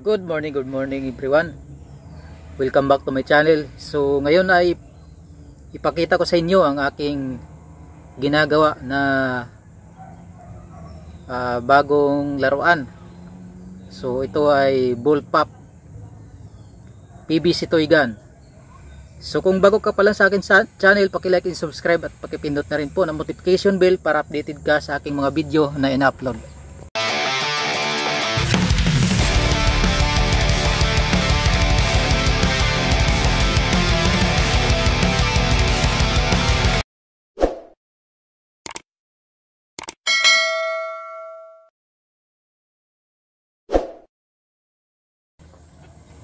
Good morning everyone. Welcome back to my channel. So ngayon ay ipakita ko sa inyo ang aking ginagawa na bagong laruan. So ito ay ball pop PVC toy gun. So kung bago ka pa lang sa akin sa channel, paki-like and subscribe at paki-pindot na rin po ng notification bell para updated ka sa aking mga video na ina-upload.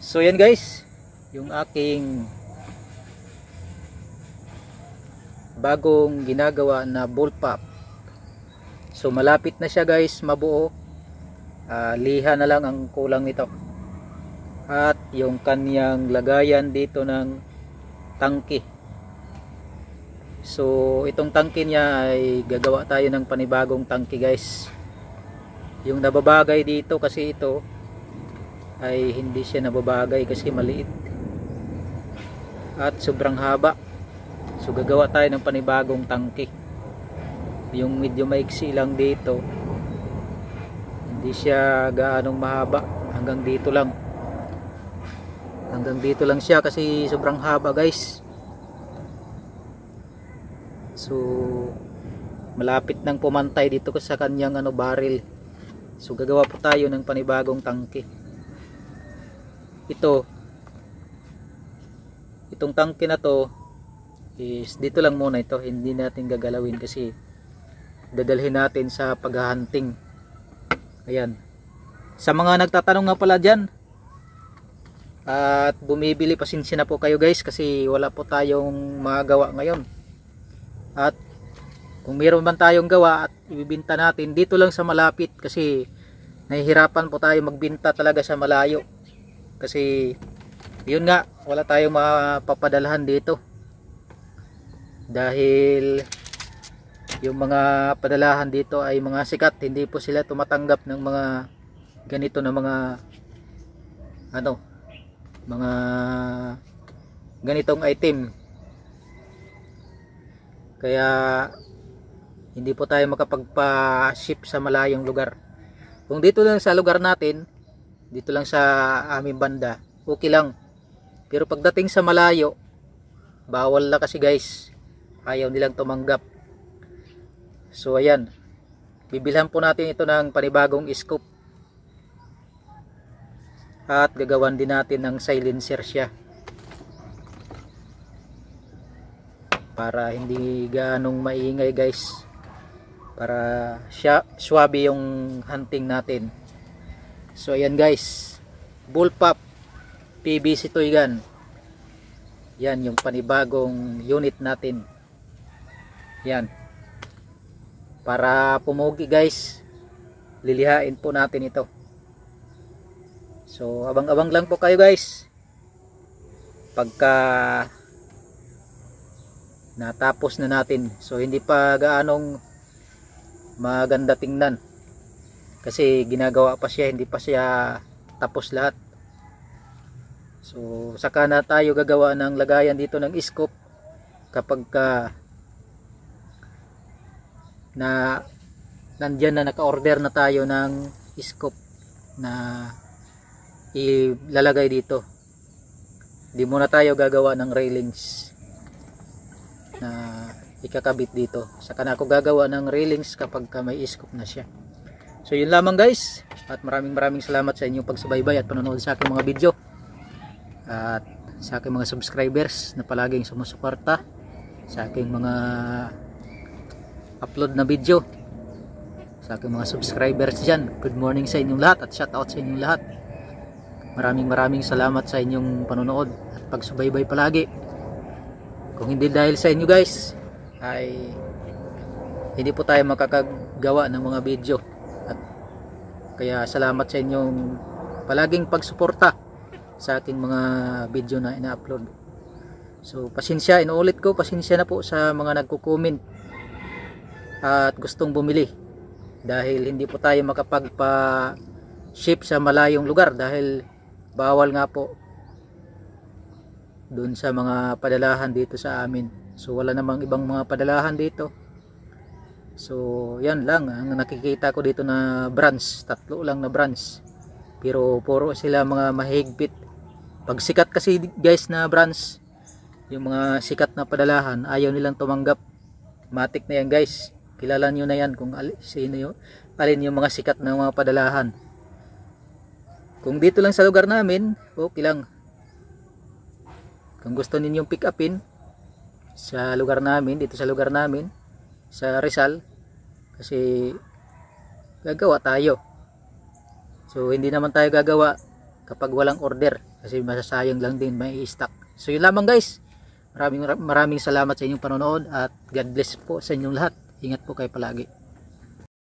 So yan guys, yung aking bagong ginagawa na ball pop. So malapit na siya guys, mabuo. Liha na lang ang kulang nito. At yung kanyang lagayan dito ng tangke. So itong tangke niya ay gagawa tayo ng panibagong tangke guys. Yung nababagay dito kasi ito ay hindi siya nababagay kasi maliit at sobrang haba. So gagawa tayo ng panibagong tangke. Yung medyo maiksi lang dito, hindi siya gaanong mahaba, hanggang dito lang siya kasi sobrang haba guys. So malapit nang pumantay dito sa kanyang baril. So gagawa po tayo ng panibagong tangke. Itong tangke na to is dito lang muna ito, hindi natin gagalawin kasi dadalhin natin sa paghahunting. Ayan, sa mga nagtatanong nga pala dyan at bumibili, pasensya na po kayo guys kasi wala po tayong magawa ngayon. At kung meron man tayong gawa at ibibinta natin dito lang sa malapit kasi nahihirapan po tayo magbinta talaga sa malayo. Kasi yun nga, wala tayong mapapadalhan dito dahil yung mga padalahan dito ay mga sikat, hindi po sila tumatanggap ng mga ganito na mga mga ganitong item, kaya hindi po tayo makapagpa-ship sa malayong lugar. Kung dito lang sa lugar natin, dito lang sa aming banda, okay lang. Pero pagdating sa malayo, bawal na kasi guys, ayaw nilang tumanggap. So ayan, bibilhan po natin ito ng panibagong scope at gagawan din natin ng silencer siya para hindi ganong maingay guys, para swabe yung hunting natin. So ayan guys, ball pop PVC toy gun. Yan yung panibagong unit natin. Yan, para pumugi guys, lilihain po natin ito. So abang-abang lang po kayo guys pagka natapos na natin. So hindi pa gaanong maganda tingnan kasi ginagawa pa siya, hindi pa siya tapos lahat. So saka na tayo gagawa ng lagayan dito ng scope kapag na nandyan na, naka-order na tayo ng scope na ilalagay dito. Di muna tayo gagawa ng railings na ikakabit dito. Saka na ako gagawa ng railings kapag may scope na siya. So yun lamang guys, at maraming salamat sa inyong pagsubaybay at panonood sa aking mga video at sa aking mga subscribers na palaging sumusuporta sa aking mga upload na video. Sa aking mga subscribers dyan, good morning sa inyong lahat at shout out sa inyong lahat. Maraming salamat sa inyong panonood at pagsubaybay palagi. Kung hindi dahil sa inyo guys ay hindi po tayo makakagawa ng mga video. Kaya salamat sa inyong palaging pagsuporta sa aking mga video na ina-upload. So pasensya, inuulit ko, pasensya na po sa mga nagko-comment at gustong bumili dahil hindi po tayo makapagpa ship sa malayong lugar dahil bawal nga po doon sa mga padalahan dito sa amin. So wala namang ibang mga padalahan dito. So yan lang ang nakikita ko dito na branch, 3 lang na branch, pero puro sila mga mahigpit. Pag sikat kasi guys na branch, yung mga sikat na padalahan, ayaw nilang tumanggap. Matik na yan guys, kilala nyo na yan kung alin yung mga sikat na mga padalahan. Kung dito lang sa lugar namin, okay lang. Kung gusto ninyong pick upin sa lugar namin, dito sa lugar namin sa Rizal, kasi gagawa tayo. So hindi naman tayo gagawa kapag walang order, kasi masasayang lang din may stock. So yun lamang guys, maraming salamat sa inyong panonood at God bless po sa inyong lahat. Ingat po kayo palagi.